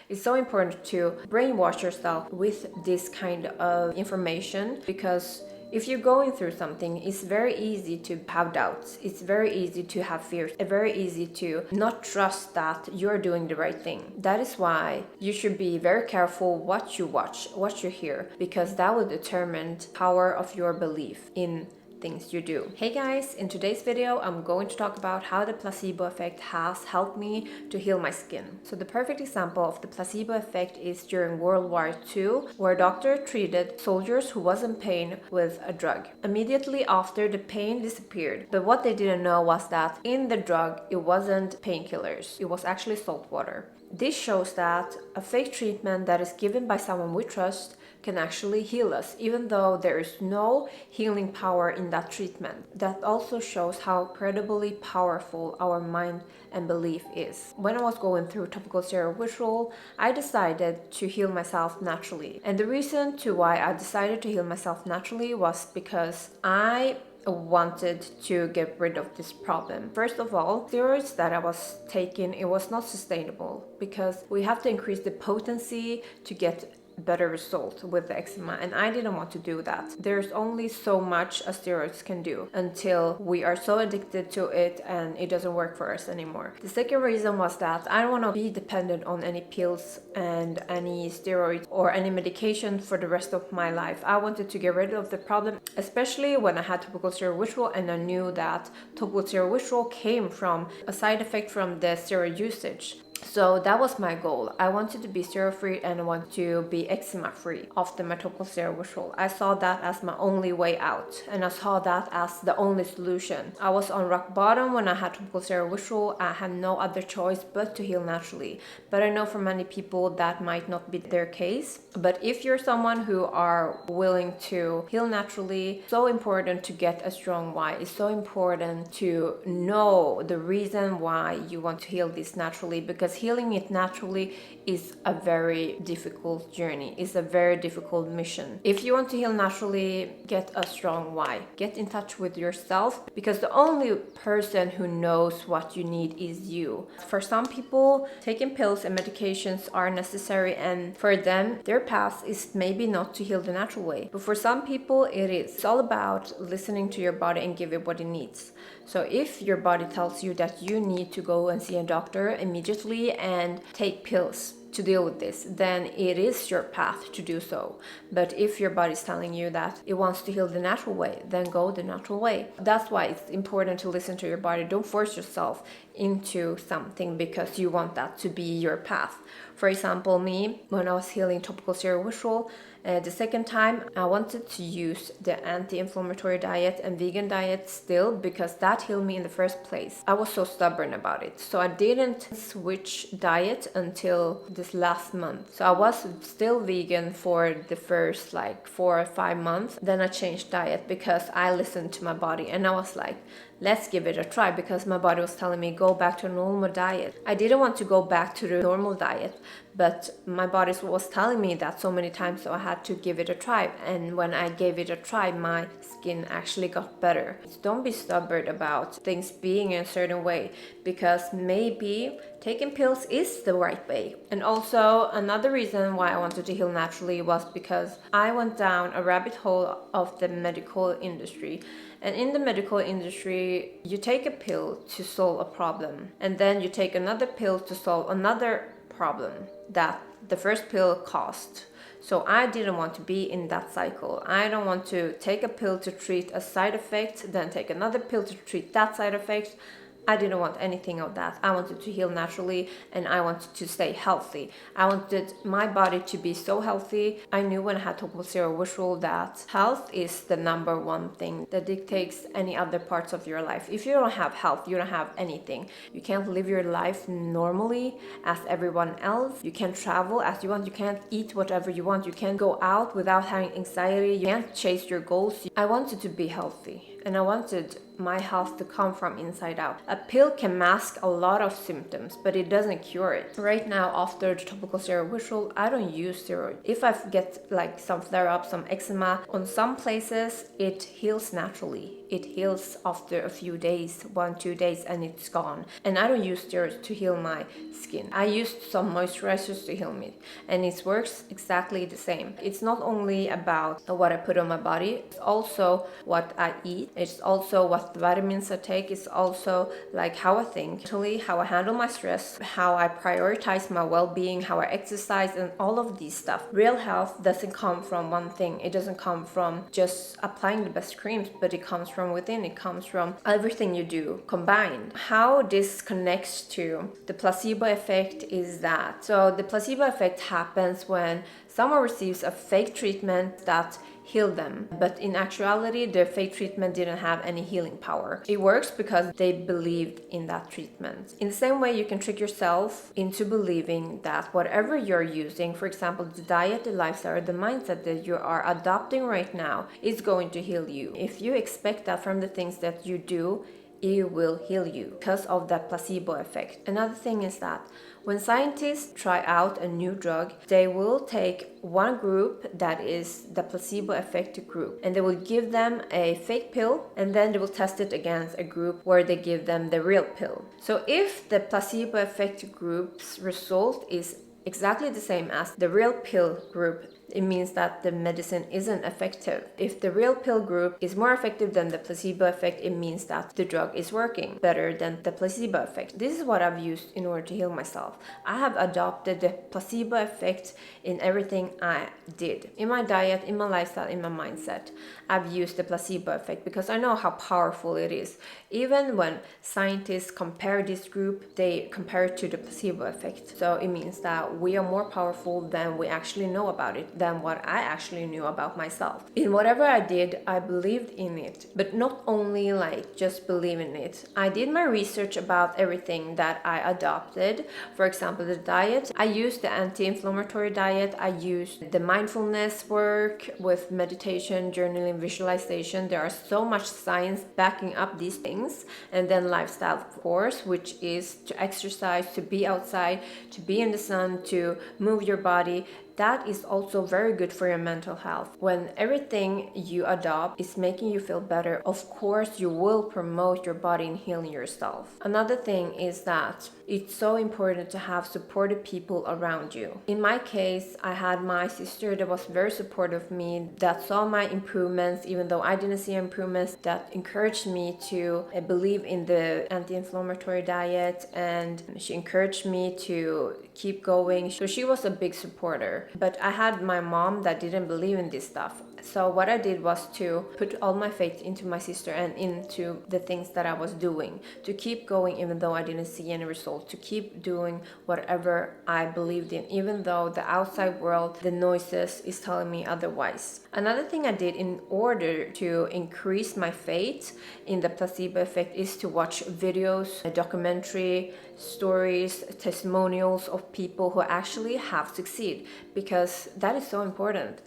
It's so important to brainwash yourself with this kind of information, because if you're going through something, it's very easy to have doubts. It's very easy to have fears. It's very easy to not trust that you're doing the right thing. That is why you should be very careful what you watch, what you hear, because that will determine the power of your belief in things you do. Hey guys, in today's video I'm going to talk about how the placebo effect has helped me to heal my skin. So the perfect example of the placebo effect is during World War II, where a doctor treated soldiers who was in pain with a drug. Immediately after, the pain disappeared, but what they didn't know was that in the drug it wasn't painkillers, it was actually salt water. This shows that a fake treatment that is given by someone we trust can actually heal us, even though there is no healing power in that treatment. That also shows how incredibly powerful our mind and belief is. When I was going through topical steroid withdrawal, I decided to heal myself naturally. And the reason to why I decided to heal myself naturally was because I wanted to get rid of this problem. First of all, steroids that I was taking, it was not sustainable, because we have to increase the potency to get better result with the eczema, and I didn't want to do that. There's only so much a steroids can do until we are so addicted to it and it doesn't work for us anymore. The second reason was that I don't want to be dependent on any pills and any steroids or any medication for the rest of my life. I wanted to get rid of the problem, especially when I had topical steroid withdrawal and I knew that topical steroid withdrawal came from a side effect from the steroid usage. So that was my goal. I wanted to be steroid free and I want to be eczema free after my topical steroid withdrawal. I saw that as my only way out, and I saw that as the only solution. I was on rock bottom when I had topical steroid withdrawal. I had no other choice but to heal naturally. But I know for many people that might not be their case. But if you're someone who are willing to heal naturally, it's so important to get a strong why. It's so important to know the reason why you want to heal this naturally, because healing it naturally is a very difficult journey. It's a very difficult mission. If you want to heal naturally, get a strong why. Get in touch with yourself, because the only person who knows what you need is you. For some people, taking pills and medications are necessary, and for them, their path is maybe not to heal the natural way. But for some people, it is. It's all about listening to your body and give it what it needs. So if your body tells you that you need to go and see a doctor immediately and take pills to deal with this, then it is your path to do so. But if your body is telling you that it wants to heal the natural way, then go the natural way. That's why it's important to listen to your body. Don't force yourself into something because you want that to be your path. For example, me, when I was healing topical steroid withdrawal, the second time I wanted to use the anti-inflammatory diet and vegan diet still, because that healed me in the first place. I was so stubborn about it, so I didn't switch diet until this last month. So I was still vegan for the first 4 or 5 months. Then I changed diet because I listened to my body, and I was like, let's give it a try, because my body was telling me go back to a normal diet. I didn't want to go back to the normal diet, but my body was telling me that so many times, so I had to give it a try. And when I gave it a try, my skin actually got better. So don't be stubborn about things being in a certain way, because maybe taking pills is the right way. And also another reason why I wanted to heal naturally was because I went down a rabbit hole of the medical industry. And in the medical industry, you take a pill to solve a problem, and then you take another pill to solve another problem that the first pill caused. So I didn't want to be in that cycle. I don't want to take a pill to treat a side effect, then take another pill to treat that side effect. I didn't want anything of that. I wanted to heal naturally, and I wanted to stay healthy. I wanted my body to be so healthy. I knew when I had topical steroid withdrawal that health is the number one thing that dictates any other parts of your life. If you don't have health, you don't have anything. You can't live your life normally as everyone else. You can't travel as you want. You can't eat whatever you want. You can't go out without having anxiety. You can't chase your goals. I wanted to be healthy. and I wanted my health to come from inside out. A pill can mask a lot of symptoms, but it doesn't cure it. Right now, after the topical steroid withdrawal, I don't use steroid. If I get like some flare-up, some eczema, on some places it heals naturally. It heals after a few days, 1-2 days, and it's gone. And I don't use steroids to heal my skin. I used some moisturizers to heal me, and it works exactly the same. It's not only about what I put on my body, it's also what I eat. It's also what vitamins I take. It's also like how I think, actually how I handle my stress, how I prioritize my well-being, how I exercise, and all of these stuff. Real health doesn't come from one thing. It doesn't come from just applying the best creams, but it comes from within. It comes from everything you do combined. How this connects to the placebo effect is that, so the placebo effect happens when someone receives a fake treatment that healed them, but in actuality the fake treatment didn't have any healing power. It works because they believed in that treatment. In the same way, you can trick yourself into believing that whatever you're using, for example the diet, the lifestyle, the mindset that you are adopting right now, is going to heal you. If you expect that from the things that you do, it will heal you because of that placebo effect. Another thing is that when scientists try out a new drug, they will take one group that is the placebo effect group, and they will give them a fake pill, and then they will test it against a group where they give them the real pill. So if the placebo effect group's result is exactly the same as the real pill group, it means that the medicine isn't effective. If the real pill group is more effective than the placebo effect, it means that the drug is working better than the placebo effect. This is what I've used in order to heal myself. I have adopted the placebo effect in everything I did. In my diet, in my lifestyle, in my mindset, I've used the placebo effect because I know how powerful it is. Even when scientists compare this group, they compare it to the placebo effect. So it means that we are more powerful than we actually know about it, than what I actually knew about myself. In whatever I did, I believed in it, but not only like just believe in it. I did my research about everything that I adopted. For example, the diet. I used the anti-inflammatory diet. I used the mindfulness work with meditation, journaling, visualization. There are so much science backing up these things. And then lifestyle, of course, which is to exercise, to be outside, to be in the sun, to move your body. That is also very good for your mental health. When everything you adopt is making you feel better, of course you will promote your body in healing yourself. Another thing is that it's so important to have supportive people around you. In my case, I had my sister that was very supportive of me, that saw my improvements even though I didn't see improvements, that encouraged me to believe in the anti-inflammatory diet, and she encouraged me to keep going. So she was a big supporter. But I had my mom that didn't believe in this stuff. So what I did was to put all my faith into my sister and into the things that I was doing, to keep going even though I didn't see any results, to keep doing whatever I believed in, even though the outside world, the noises, is telling me otherwise. Another thing I did in order to increase my faith in the placebo effect is to watch videos, a documentary, stories, testimonials of people who actually have succeeded, because that is so important.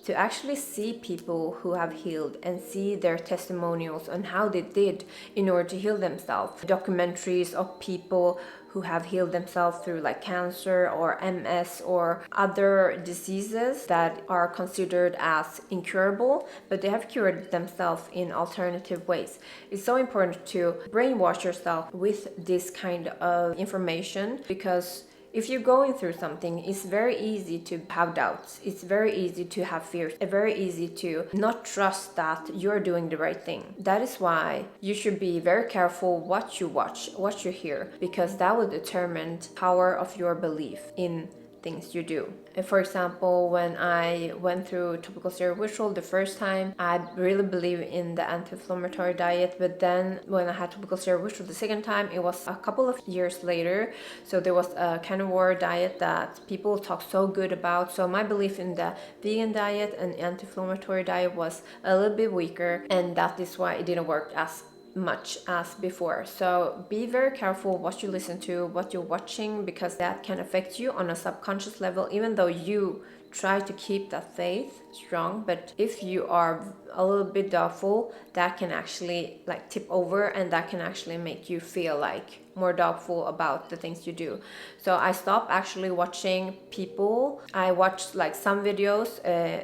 To actually see people who have healed and see their testimonials on how they did in order to heal themselves. Documentaries of people who have healed themselves through like cancer or MS or other diseases that are considered as incurable, but they have cured themselves in alternative ways. It's so important to brainwash yourself with this kind of information, because if you're going through something, it's very easy to have doubts. It's very easy to have fears. It's very easy to not trust that you're doing the right thing. That is why you should be very careful what you watch, what you hear, because that will determine the power of your belief in things you do. And for example, when I went through topical steroid withdrawal the first time, I really believed in the anti-inflammatory diet, but then when I had topical steroid withdrawal the second time, it was a couple of years later. So there was a carnivore diet that people talk so good about. So my belief in the vegan diet and anti-inflammatory diet was a little bit weaker, and that is why it didn't work as much as before. So be very careful what you listen to, what you're watching, because that can affect you on a subconscious level, even though you try to keep that faith strong. But if you are a little bit doubtful, that can actually like tip over, and that can actually make you feel like more doubtful about the things you do. So I stopped actually watching people. I watched like some videos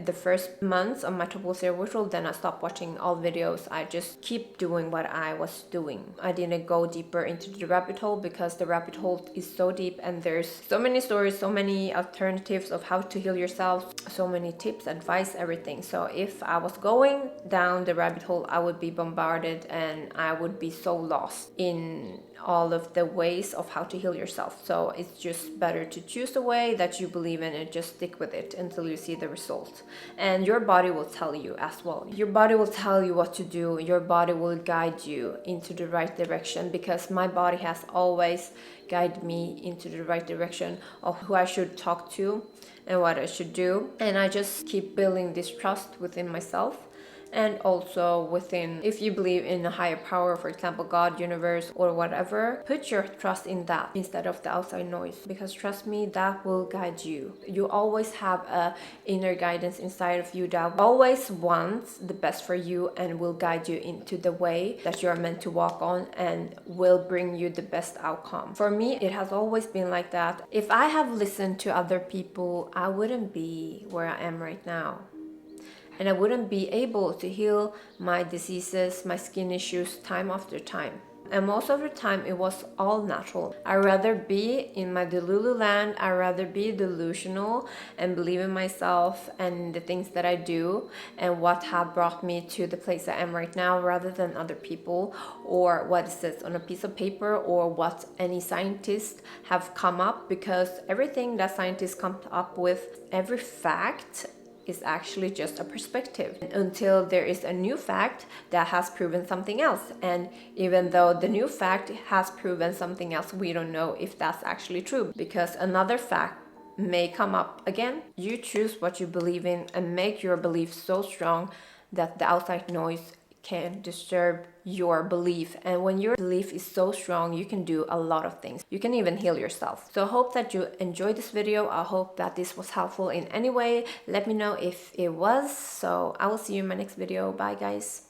the first months of my triple zero ritual, then I stopped watching all videos. I just keep doing what I was doing. I didn't go deeper into the rabbit hole because the rabbit hole is so deep, and there's so many stories, so many alternatives of how to heal yourself, so many tips, advice, everything. So if I was going down the rabbit hole, I would be bombarded and I would be so lost in all of the ways of how to heal yourself. So it's just better to choose a way that you believe in and just stick with it until you see the result. And your body will tell you as well. Your body will tell you what to do. Your body will guide you into the right direction, because my body has always guided me into the right direction of who I should talk to and what I should do. And I just keep building this trust within myself, and also within, if you believe in a higher power, for example God, universe, or whatever, put your trust in that instead of the outside noise, because trust me, that will guide you. You always have a inner guidance inside of you that always wants the best for you and will guide you into the way that you are meant to walk on, and will bring you the best outcome. For me, it has always been like that. If I have listened to other people, I wouldn't be where I am right now. And I wouldn't be able to heal my diseases, my skin issues time after time. And most of the time it was all natural. I'd rather be in my Delulu land, I'd rather be delusional and believe in myself and the things that I do and what have brought me to the place I am right now, rather than other people or what it says on a piece of paper or what any scientist have come up. Because everything that scientists come up with, every fact, is actually just a perspective until there is a new fact that has proven something else. And even though the new fact has proven something else, we don't know if that's actually true, because another fact may come up again. You choose what you believe in and make your belief so strong that the outside noise can disturb your belief. And when your belief is so strong, you can do a lot of things. You can even heal yourself. So I hope that you enjoyed this video. I hope that this was helpful in any way. Let me know if it was. So I will see you in my next video. Bye guys.